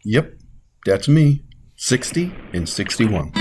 Yep, that's me. 60 and 61.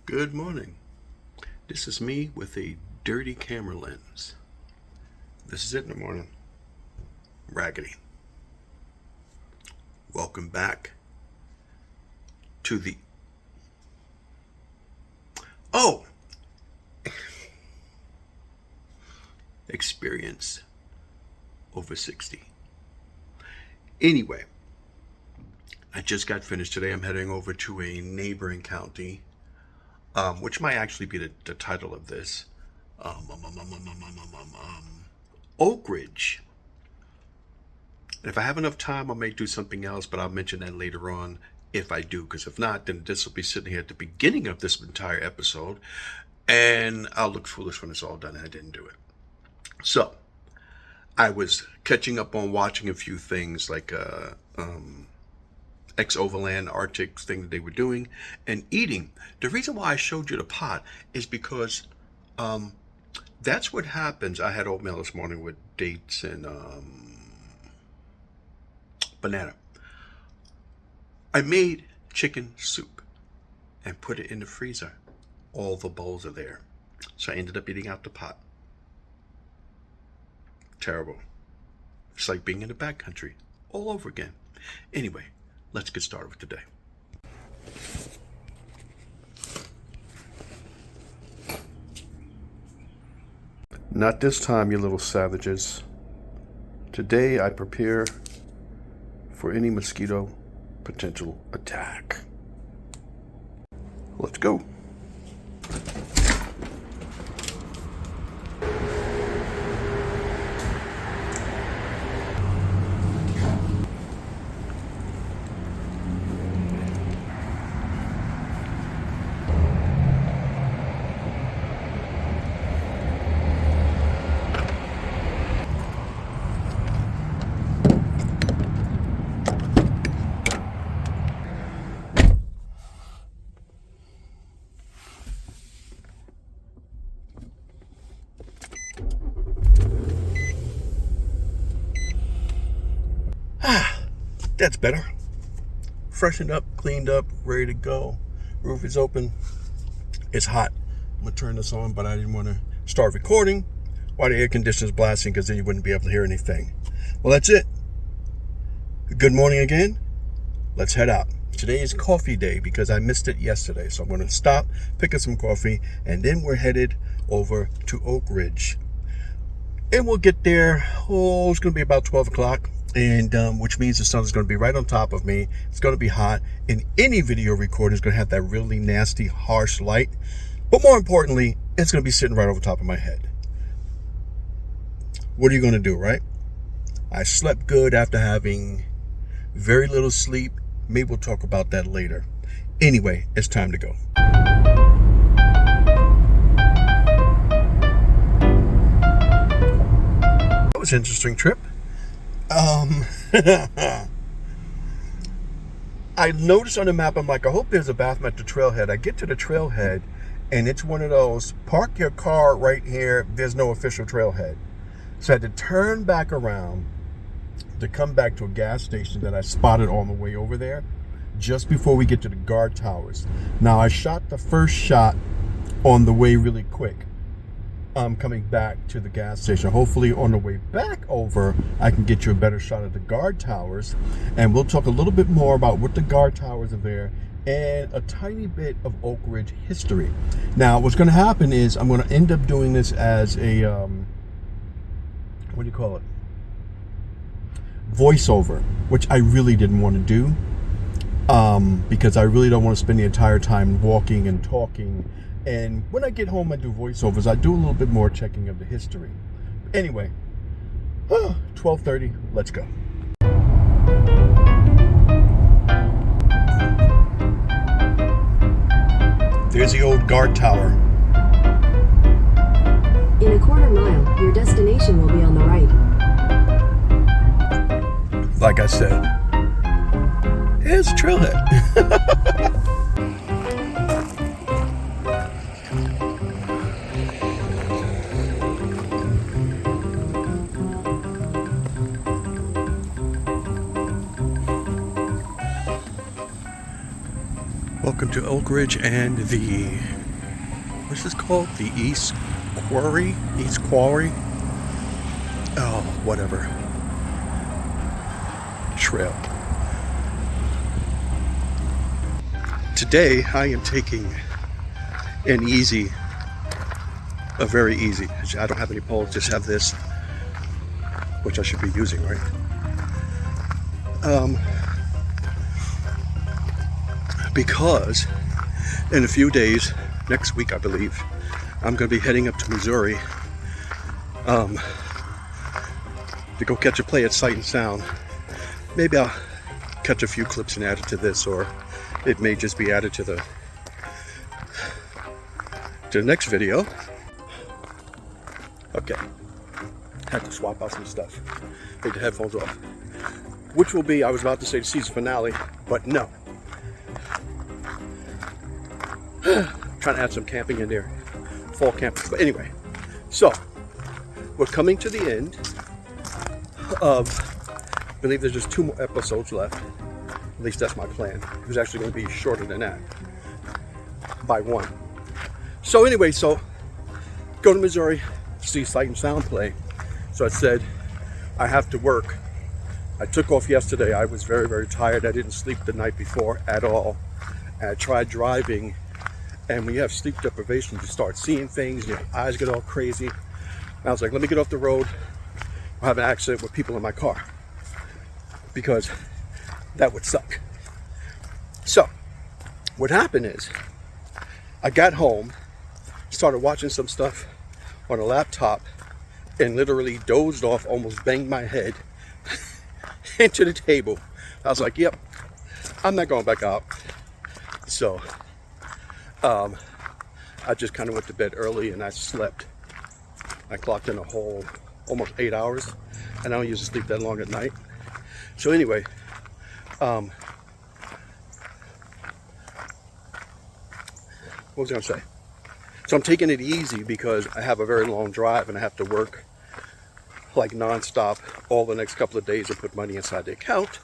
Good morning. This is me with a dirty camera lens. This is it in the morning. Raggedy. Welcome back to the... Experience over 60. Anyway, I just got finished today. I'm heading over to a neighboring county. Which might actually be the title of this. Oak Ridge. And if I have enough time, I may do something else, but I'll mention that later on if I do, because if not, then this will be sitting here at the beginning of this entire episode, and I'll look foolish when it's all done and I didn't do it. So, I was catching up on watching a few things like ex-overland Arctic thing that they were doing and eating. The reason why I showed you the pot is because that's what happens. I had oatmeal this morning with dates and banana. I made chicken soup and put it in the freezer. All the bowls are there. So I ended up eating out the pot. Terrible. It's like being in the backcountry all over again. Anyway, let's get started with today. Not this time, you little savages. Today I prepare for any mosquito potential attack. Let's go. That's better. Freshened up, cleaned up, ready to go. Roof is open. It's hot. I'm gonna turn this on, but I didn't want to start recording while the air conditioner's blasting, because then you wouldn't be able to hear anything. Well, that's it. Good morning again. Let's head out. Today is coffee day because I missed it yesterday. So I'm gonna stop, pick up some coffee, and then we're headed over to Oak Ridge. And we'll get there, it's gonna be about 12 o'clock. And which means the sun is going to be right on top of me. It's going to be hot, and any video recording is going to have that really nasty, harsh light. But more importantly, it's going to be sitting right over top of my head. What are you going to do, right? I slept good after having very little sleep. Maybe we'll talk about that later. Anyway, it's time to go. That was an interesting trip. I noticed on the map, I'm like, I hope there's a bathroom at the trailhead. I get to the trailhead, and it's one of those, park your car right here, there's no official trailhead. So I had to turn back around to come back to a gas station that I spotted on the way over there, just before we get to the guard towers. Now, I shot the first shot on the way really quick. Coming back to the gas station. Hopefully on the way back over, I can get you a better shot of the guard towers, and we'll talk a little bit more about what the guard towers are there and a tiny bit of Oak Ridge history. Now, what's going to happen is I'm going to end up doing this as a what do you call it? Voiceover, which I really didn't want to do because I really don't want to spend the entire time walking and talking. And when I get home, I do voiceovers. I do a little bit more checking of the history. Anyway, 12:30, let's go. There's the old guard tower. In a quarter mile, your destination will be on the right. Like I said, here's a trailhead. Welcome to Oak Ridge and the, what's this called? The East Quarry? East Quarry? Oh, whatever. Trail. Today I am taking an easy, a very easy. I don't have any poles, just have this, which I should be using, right? Because in a few days, next week I believe, I'm going to be heading up to Missouri to go catch a play at Sight and Sound. Maybe I'll catch a few clips and add it to this, or it may just be added to the next video. Okay, had to swap out some stuff. Take the headphones off. Which will be, I was about to say the season finale, but no. Trying to add some camping in there, fall camping. But anyway, so we're coming to the end of, I believe there's just 2 more episodes left. At least that's my plan. It was actually going to be shorter than that by 1. So anyway, so go to Missouri, see Sight and Sound play. So I said I have to work. I took off yesterday. I was very, very tired. I didn't sleep the night before at all. And I tried driving. And when you have sleep deprivation, you start seeing things, your eyes get all crazy. And I was like, let me get off the road. I'll have an accident with people in my car, because that would suck. So what happened is I got home, started watching some stuff on a laptop, and literally dozed off, almost banged my head into the table. I was like, yep, I'm not going back out. So I just kind of went to bed early and I slept. I clocked in a whole almost 8 hours, and I don't usually sleep that long at night. So anyway, what was I going to say? So I'm taking it easy because I have a very long drive and I have to work like nonstop all the next couple of days and put money inside the account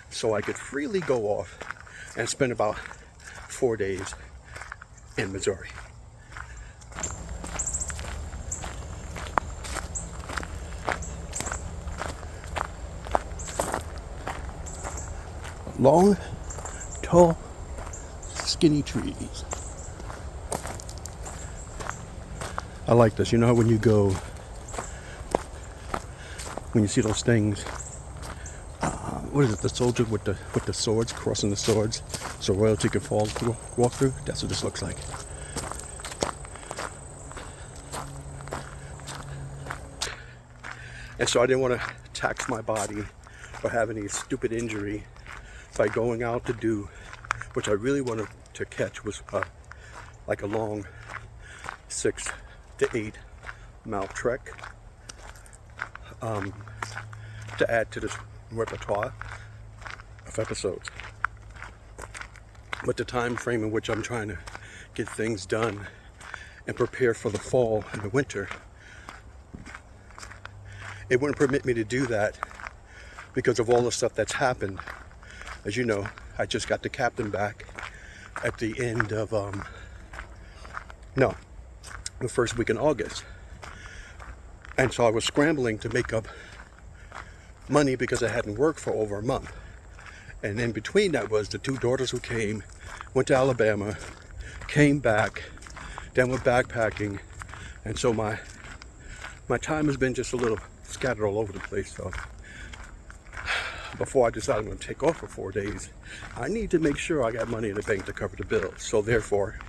so I could freely go off and spend about 4 days in Missouri. Long, tall, skinny trees. I like this. You know how when you go, when you see those things, what is it, the soldier with the swords, crossing the swords so royalty can fall through, walk through? That's what this looks like. And so I didn't want to tax my body or have any stupid injury by going out to do, which I really wanted to catch was like a long 6 to 8 mile trek to add to this repertoire of episodes. But the time frame in which I'm trying to get things done and prepare for the fall and the winter, it wouldn't permit me to do that because of all the stuff that's happened. As you know, I just got the captain back at the end of the first week in August, and so I was scrambling to make up money because I hadn't worked for over a month. And in between that was the 2 daughters who came, went to Alabama, came back, then went backpacking, and so my time has been just a little scattered all over the place. So before I decide I'm going to take off for 4 days, I need to make sure I got money in the bank to cover the bills. So therefore,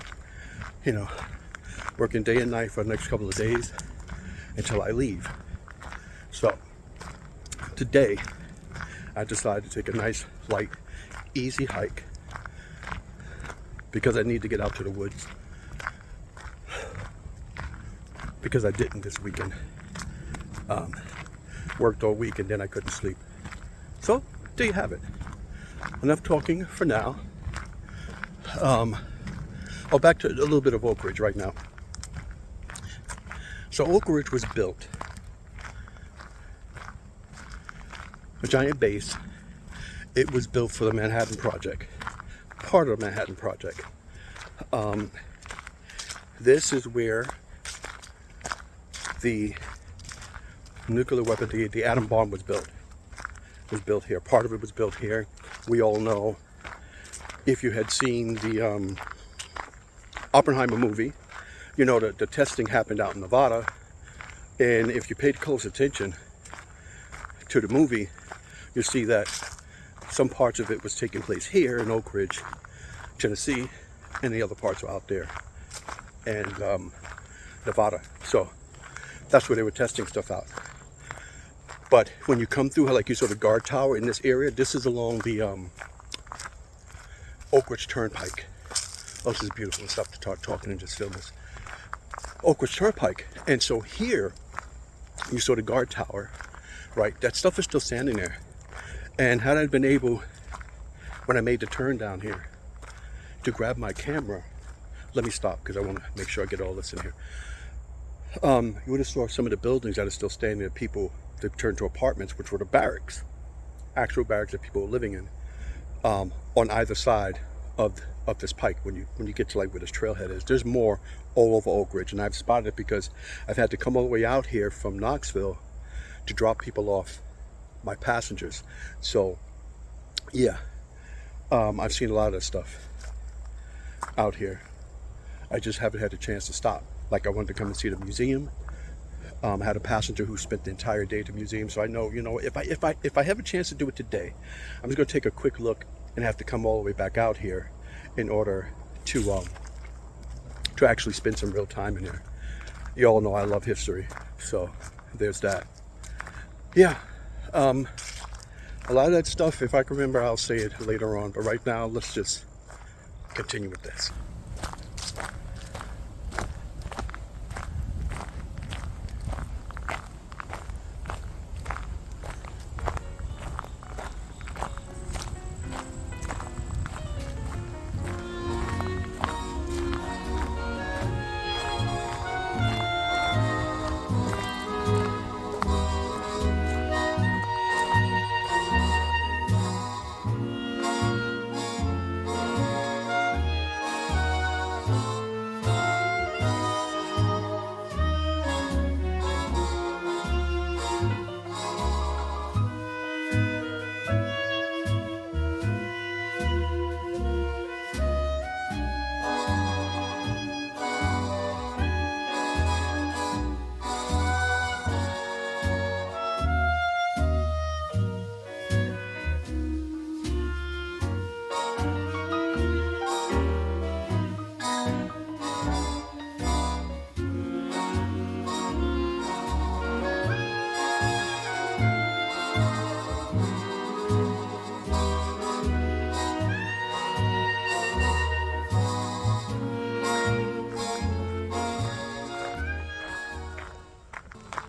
you know, working day and night for the next couple of days until I leave. So today I decided to take a nice, light, easy hike because I need to get out to the woods, because I didn't this weekend. Worked all week and then I couldn't sleep. So there you have it. Enough talking for now. Back to a little bit of Oak Ridge right now. So Oak Ridge was built, a giant base. It was built for the Manhattan Project, part of the Manhattan Project. This is where the nuclear weapon, the atom bomb was built. It was built here. Part of it was built here. We all know, if you had seen the Oppenheimer movie, you know that the testing happened out in Nevada. And if you paid close attention to the movie, you'll see that some parts of it was taking place here in Oak Ridge, Tennessee, and the other parts were out there and Nevada. So that's where they were testing stuff out. But when you come through, like you saw the guard tower in this area, this is along the Oak Ridge Turnpike. Oh, this is beautiful stuff to start talking and just film this. Oak Ridge Turnpike. And so here, you saw the guard tower, right? That stuff is still standing there. And had I been able, when I made the turn down here, to grab my camera, let me stop because I want to make sure I get all this in here. You would have saw some of the buildings that are still standing there. People that turned to apartments, which were the barracks, actual barracks that people were living in, on either side of this pike. When you get to like where this trailhead is, there's more all over Oak Ridge, and I've spotted it because I've had to come all the way out here from Knoxville to drop people off, my passengers. So yeah, I've seen a lot of this stuff out here. I just haven't had a chance to stop. Like I wanted to come and see the museum. I had a passenger who spent the entire day at the museum, so I know, you know, if I have a chance to do it today, I'm just going to take a quick look and have to come all the way back out here in order to actually spend some real time in here. You all know I love history, so there's that. Yeah, a lot of that stuff, if I can remember, I'll say it later on. But right now, let's just continue with this.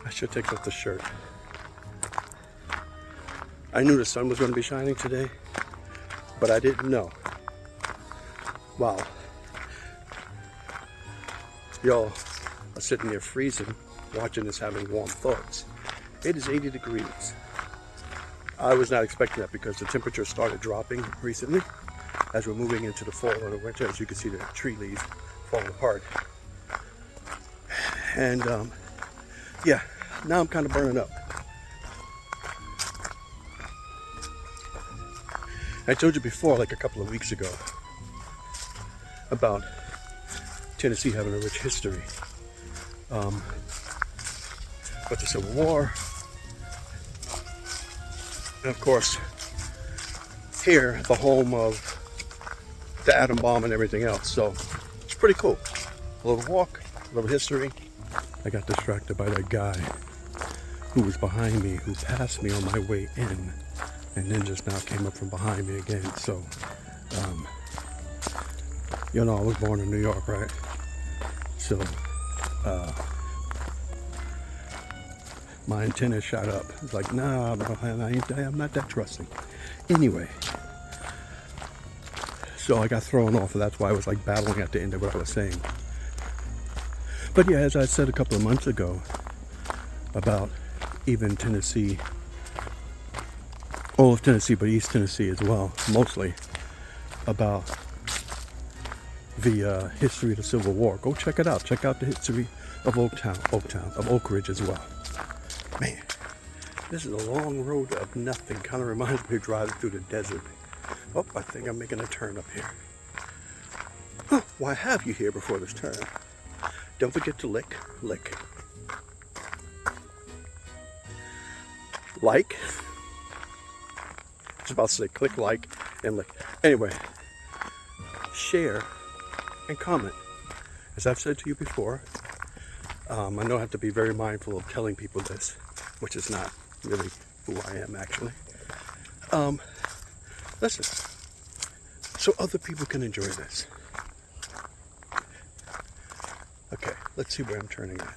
Should take off the shirt. I knew the sun was going to be shining today, but I didn't know. Wow. Y'all are sitting there freezing, watching this, having warm thoughts. It is 80 degrees. I was not expecting that because the temperature started dropping recently as we're moving into the fall and the winter. As you can see, the tree leaves falling apart. And yeah, now I'm kind of burning up. I told you before, like a couple of weeks ago, about Tennessee having a rich history. But the Civil War, and of course, here, the home of the atom bomb and everything else. So it's pretty cool. A little walk, a little history. I got distracted by that guy who was behind me, who passed me on my way in, and then just now came up from behind me again. So, you know, I was born in New York, right? So, my antenna shot up. It's like, nah, I'm not that trusting. Anyway, so I got thrown off, and that's why I was like battling at the end of what I was saying. But yeah, as I said a couple of months ago about even Tennessee, all of Tennessee, but East Tennessee as well, mostly, about the history of the Civil War. Go check it out. Check out the history of of Oak Ridge as well. Man, this is a long road of nothing. Kind of reminds me of driving through the desert. Oh, I think I'm making a turn up here. Huh, why have you here before this turn? Don't forget to lick. Like. I was about to say click like and lick. Anyway, share and comment. As I've said to you before, I know I have to be very mindful of telling people this, which is not really who I am actually. Listen, so other people can enjoy this. Okay, let's see where I'm turning at.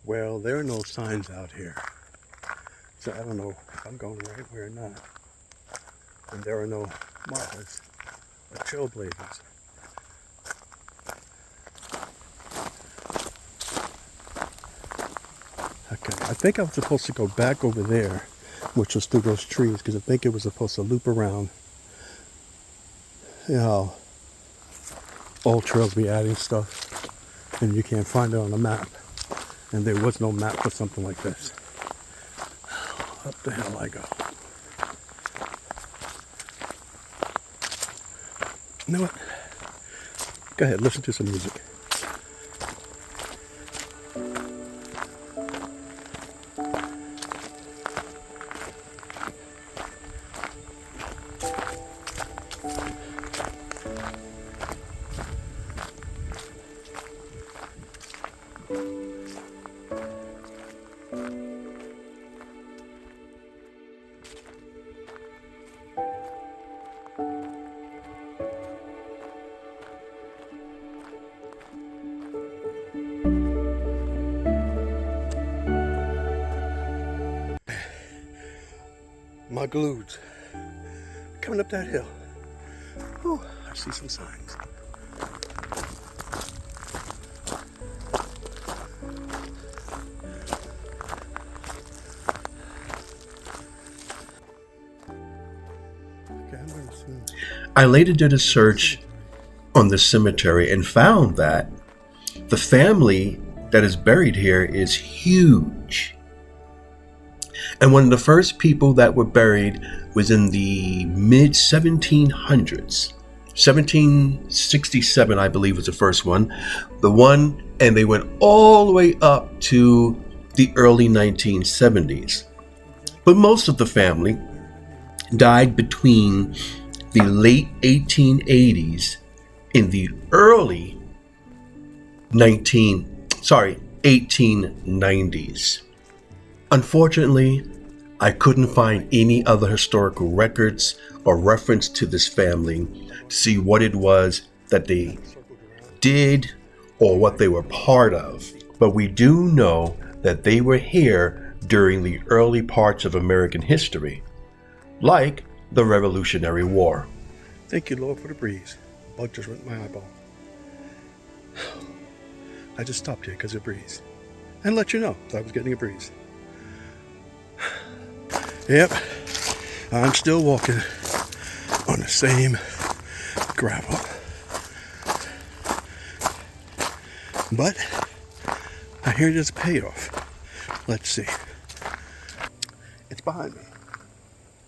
Well, there are no signs out here, so I don't know if I'm going the right way or not. And there are no markers or trailblazers. Okay, I think I was supposed to go back over there, which was through those trees, because I think it was supposed to loop around. You know, all trails be adding stuff, and you can't find it on a map. And there was no map for something like this. Up the hill I go. You know what? Go ahead, listen to some music. My glues coming up that hill. Oh, I see some signs. Okay, I'm going to assume. I later did a search on the cemetery and found that the family that is buried here is huge. And one of the first people that were buried was in the mid 1700s. 1767, I believe, was the first one. And they went all the way up to the early 1970s. But most of the family died between the late 1880s and the early 1890s. Unfortunately, I couldn't find any other historical records or reference to this family to see what it was that they did or what they were part of. But we do know that they were here during the early parts of American history, like the Revolutionary War. Thank you, Lord, for the breeze. Bug just went in my eyeball. I just stopped here because of the breeze. And let you know that I was getting a breeze. Yep, I'm still walking on the same gravel. But I hear there's a payoff. Let's see. It's behind me.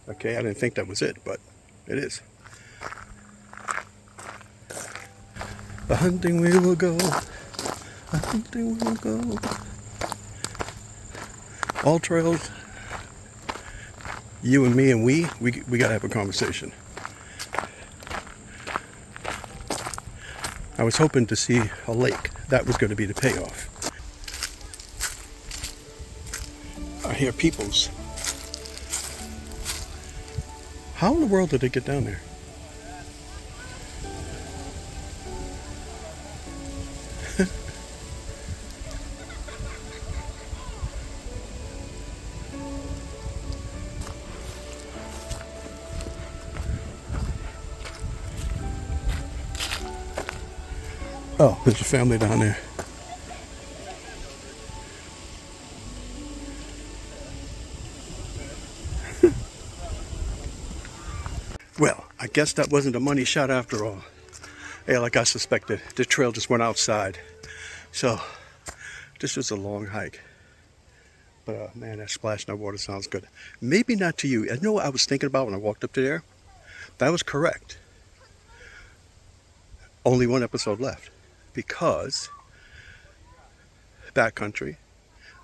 Okay, I didn't think that was it, but it is. A hunting we will go. A hunting we will go. All trails. You and me and we gotta have a conversation. I was hoping to see a lake. That was going to be the payoff. I hear peoples. How in the world did they get down there? Oh, there's your family down there. Well, I guess that wasn't a money shot after all. Yeah, like I suspected, the trail just went outside. So, this was a long hike. But man, that splash in that water sounds good. Maybe not to you. You know what I was thinking about when I walked up to there? That was correct. Only one episode left. Because backcountry,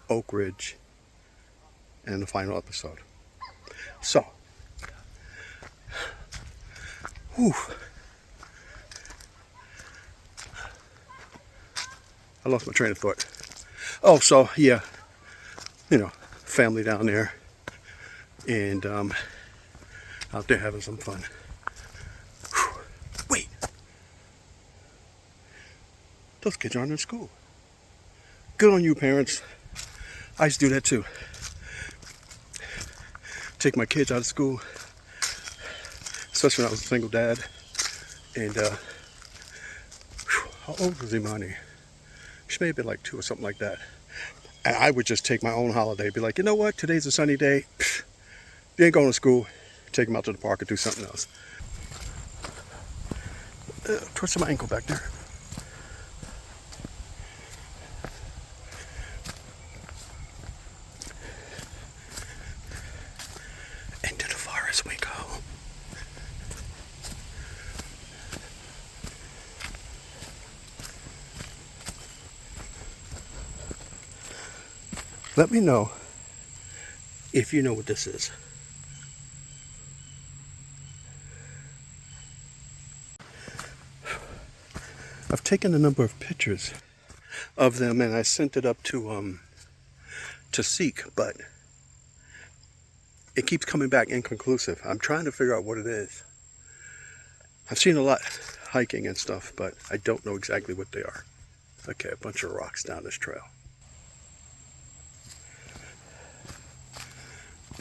Oak Ridge, and the final episode. So, whew. I lost my train of thought. Oh, so yeah, you know, family down there, and out there having some fun. Whew. Wait, those kids aren't in school. Good on you, parents. I used to do that too. Take my kids out of school, especially when I was a single dad. And how old was Imani? She may have been like 2 or something like that. And I would just take my own holiday, be like, you know what, today's a sunny day. If you ain't going to school, take them out to the park or do something else. Twisted my ankle back there. Into the forest we go. Let me know if you know what this is. I've taken a number of pictures of them and I sent it up to Seek, but it keeps coming back inconclusive. I'm trying to figure out what it is. I've seen a lot hiking and stuff, but I don't know exactly what they are. Okay, a bunch of rocks down this trail.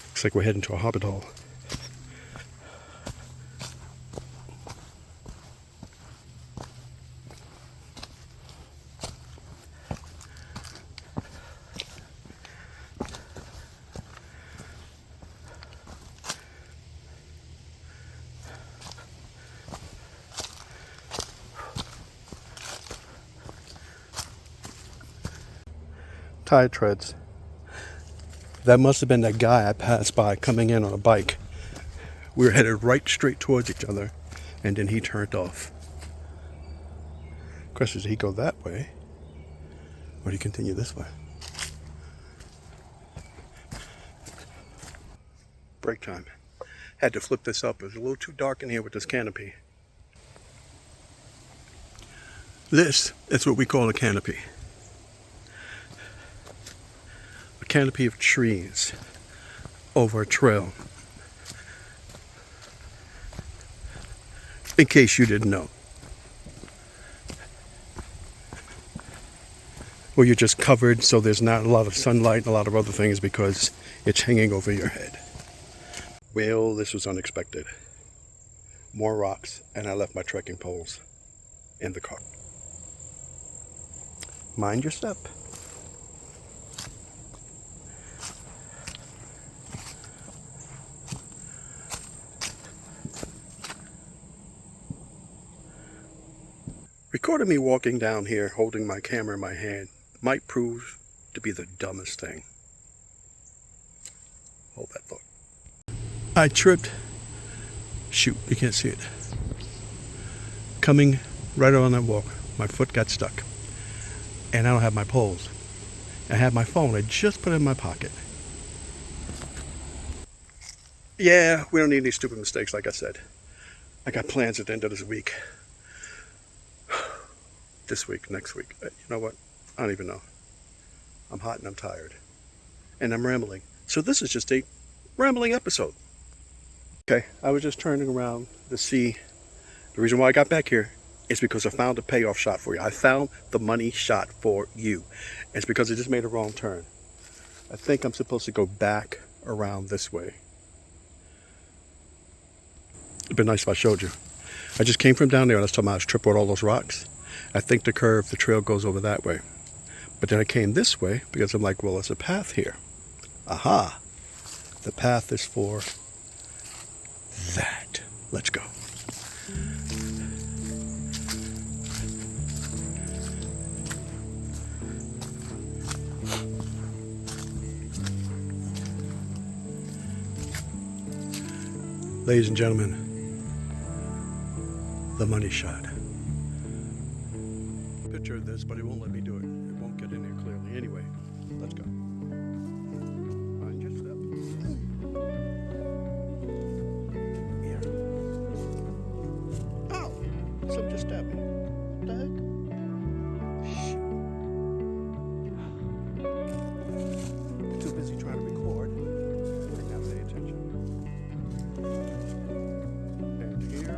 Looks like we're heading to a hobbit hole. Tire treads. That must have been that guy I passed by coming in on a bike. We were headed right straight towards each other, and then he turned off. Question is, did he go that way, or did he continue this way? Break time. Had to flip this up. It was a little too dark in here with this canopy. This is what we call a canopy. A canopy of trees over a trail. In case you didn't know. Where you're just covered so there's not a lot of sunlight and a lot of other things because it's hanging over your head. Well, this was unexpected. More rocks, and I left my trekking poles in the car. Mind your step. Recording me walking down here holding my camera in my hand might prove to be the dumbest thing. Hold that thought. I tripped. Shoot, you can't see it. Coming right on that walk, my foot got stuck. And I don't have my poles. I have my phone. I just put it in my pocket. Yeah, we don't need any stupid mistakes, like I said. I got plans at the end of this week. This week, next week. You know what? I don't even know. I'm hot and I'm tired. And I'm rambling. So this is just a rambling episode. Okay, I was just turning around to see. The reason why I got back here is because I found a payoff shot for you. I found the money shot for you. And it's because I just made a wrong turn. I think I'm supposed to go back around this way. It'd been nice if I showed you. I just came from down there and I was talking about I was tripping with all those rocks. I think the trail goes over that way. But then I came this way because I'm like, well, there's a path here. Aha! The path is for that. Let's go. Ladies and gentlemen, the money shot. Picture of this, but it won't let me do it. It won't get in there clearly. Anyway, let's go. Mind your step. Here. Oh! Something just stabbed me. What the heck? Shit. Too busy trying to record. I didn't have to pay attention. And here we go.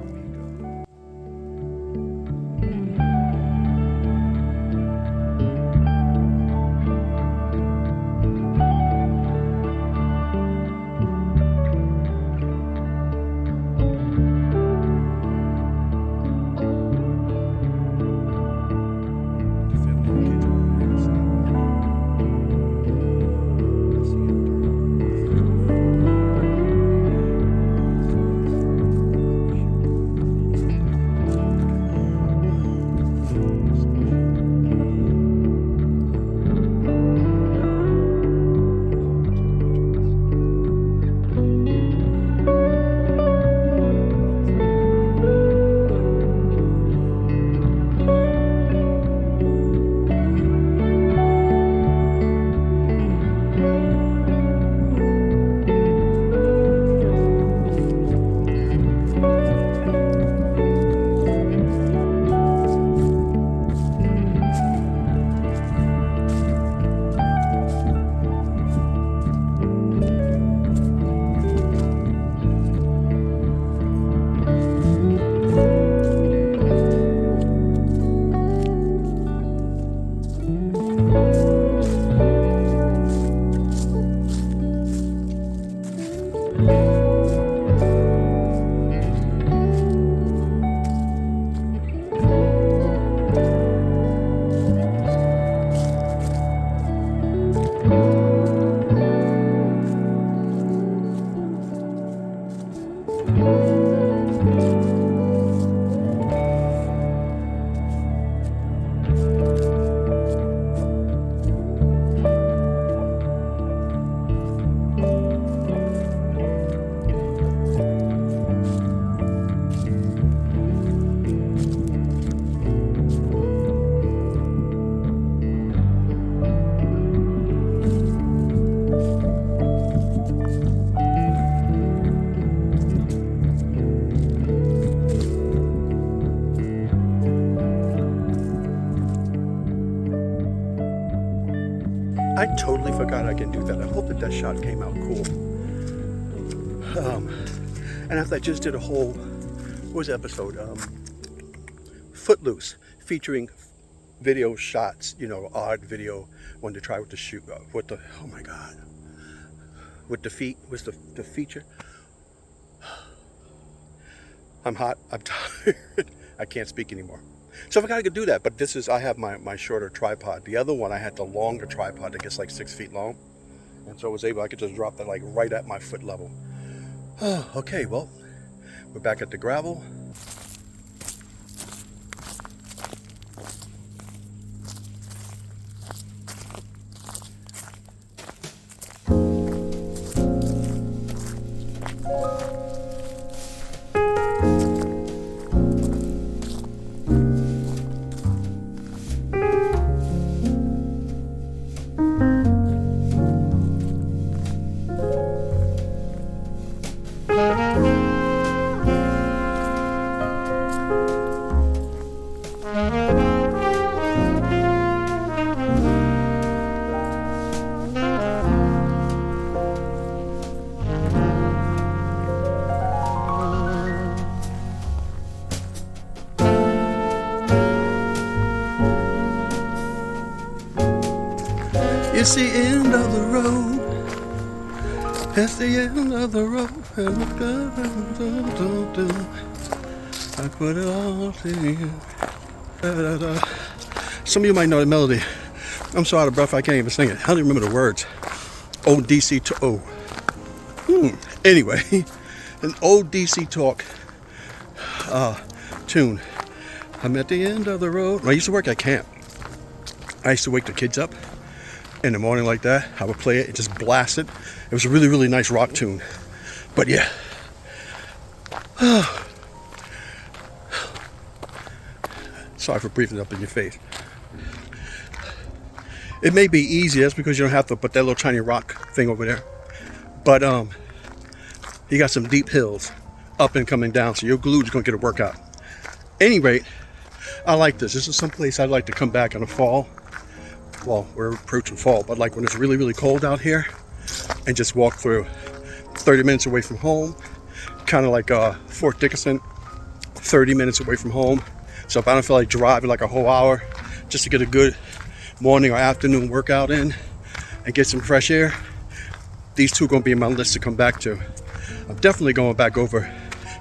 I totally forgot I can do that. I hope that shot came out cool. And after I just did a whole, what was the episode? Footloose, featuring video shots, odd video. Wanted to try with the shoot, oh my God. With the feet, was the feature. I'm hot, I'm tired, I can't speak anymore. So I forgot I could do that, but I have my shorter tripod. The other one, I had the longer tripod that gets like 6 feet long. And so I could just drop that like right at my foot level. Oh, okay, well, we're back at the gravel. It's the end of the road. It's the end of the road. I put it all to you. Some of you might know the melody. I'm so out of breath I can't even sing it. I don't even remember the words. Old DC to O. Anyway, an old DC Talk tune. I'm at the end of the road. When I used to work at camp, I used to wake the kids up in the morning like that. I would play it and just blast it. It was a really, really nice rock tune. But yeah. Sorry for breathing up in your face. It may be easy, that's because you don't have to put that little tiny rock thing over there. But you got some deep hills up and coming down, so your glue's gonna get a workout. Any rate, I like this. This is some place I'd like to come back in the fall. Well, we're approaching fall, but like when it's really, really cold out here, and just walk through. 30 minutes away from home, kind of like Fort Dickinson, 30 minutes away from home. So if I don't feel like driving like a whole hour just to get a good morning or afternoon workout in and get some fresh air, these two are going to be in my list to come back to. I'm definitely going back over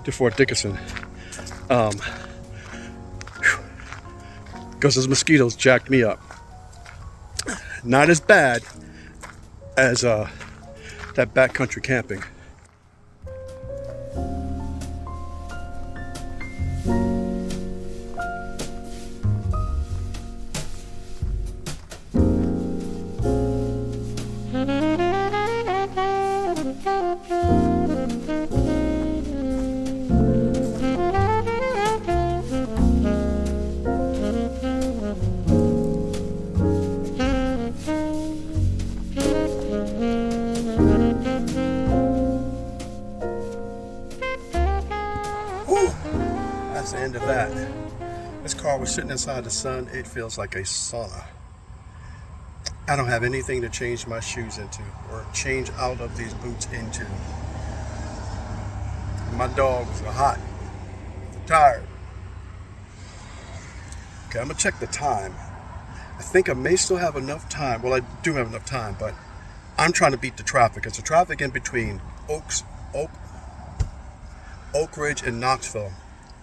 to Fort Dickinson because those mosquitoes jacked me up. Not as bad as that backcountry camping. That's the end of that. This car was sitting inside the sun. It feels like a sauna. I don't have anything to change my shoes into or change out of these boots into. My dogs are hot. I'm tired. Okay, I'm gonna check the time. I think I may still have enough time. Well, I do have enough time, but I'm trying to beat the traffic. It's the traffic in between Oak Ridge and Knoxville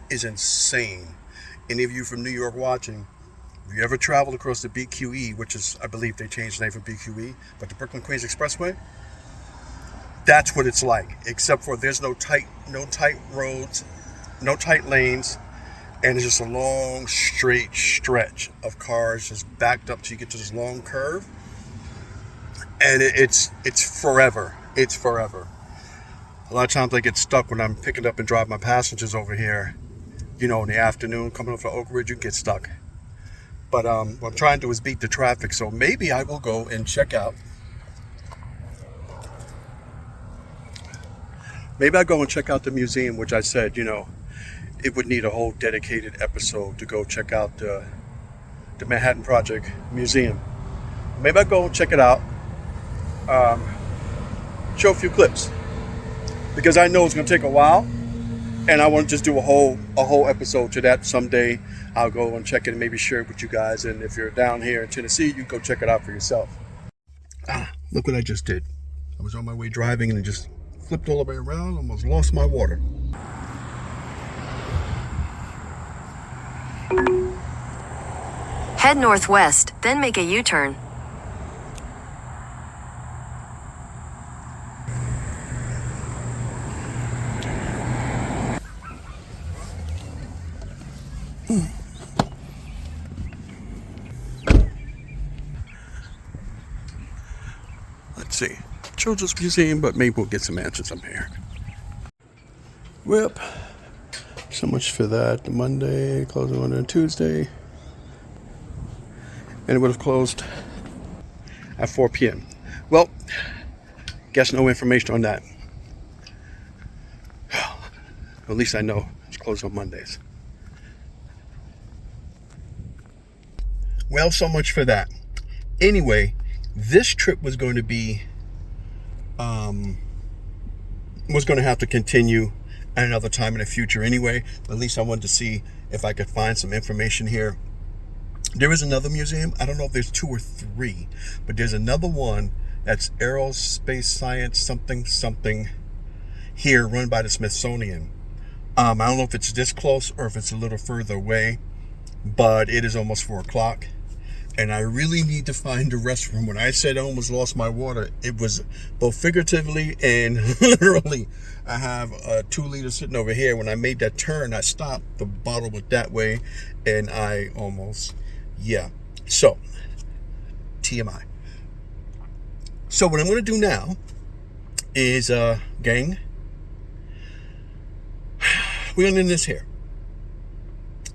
is insane. Any of you from New York watching, if you ever traveled across the BQE, which is, I believe they changed the name from BQE, but the Brooklyn Queens Expressway, that's what it's like, except for there's no tight roads, no tight lanes, and it's just a long straight stretch of cars just backed up till you get to this long curve, and it's forever. It's forever. A lot of times I get stuck when I'm picking up and driving my passengers over here, you know, in the afternoon, coming up from Oak Ridge, you get stuck. But what I'm trying to do is beat the traffic, so maybe I will go and check out. Maybe I go and check out the museum, which I said, you know, it would need a whole dedicated episode to go check out the Manhattan Project Museum. Maybe I go and check it out, show a few clips, because I know it's going to take a while. And I want to just do a whole episode to that someday. I'll go and check it and maybe share it with you guys. And if you're down here in Tennessee, you can go check it out for yourself. Look what I just did. I was on my way driving and it just flipped all the way around, almost lost my water. Head northwest, then make a U-turn. Let's see. Children's Museum, but maybe we'll get some answers up here. Well, so much for that. The Monday, closing on Tuesday. And it would have closed at 4 p.m. Well, guess no information on that. At least I know it's closed on Mondays. Well, so much for that. Anyway, this trip was going to be, was going to have to continue at another time in the future anyway. But at least I wanted to see if I could find some information here There is another museum. I don't know if there's 2 or 3, but there's another one that's aerospace science something here, run by the Smithsonian. I don't know if it's this close or if it's a little further away, but it is almost 4 o'clock. And I really need to find the restroom. When I said I almost lost my water, it was both figuratively and literally. I have a 2 liter sitting over here. When I made that turn, I stopped. The bottle went that way, and I almost, So, TMI. So what I'm going to do now is, gang, we're going to end this here.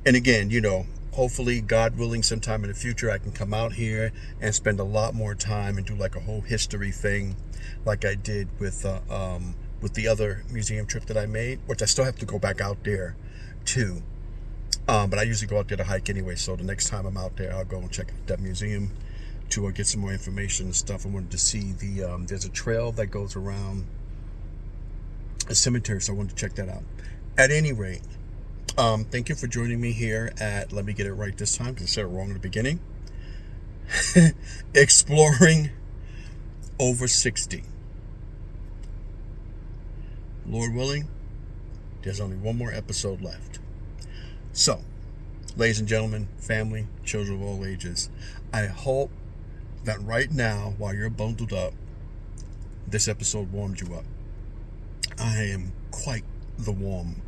And again, hopefully, God willing, sometime in the future, I can come out here and spend a lot more time and do like a whole history thing, like I did with the other museum trip that I made, which I still have to go back out there too. But I usually go out there to hike anyway, so the next time I'm out there, I'll go and check out that museum to get some more information and stuff. I wanted to see there's a trail that goes around a cemetery, so I wanted to check that out. At any rate, thank you for joining me here at, let me get it right this time because I said it wrong in the beginning, Exploring Over 60. Lord willing, there's only one more episode left. So, ladies and gentlemen, family, children of all ages, I hope that right now, while you're bundled up, this episode warmed you up. I am quite the warmth.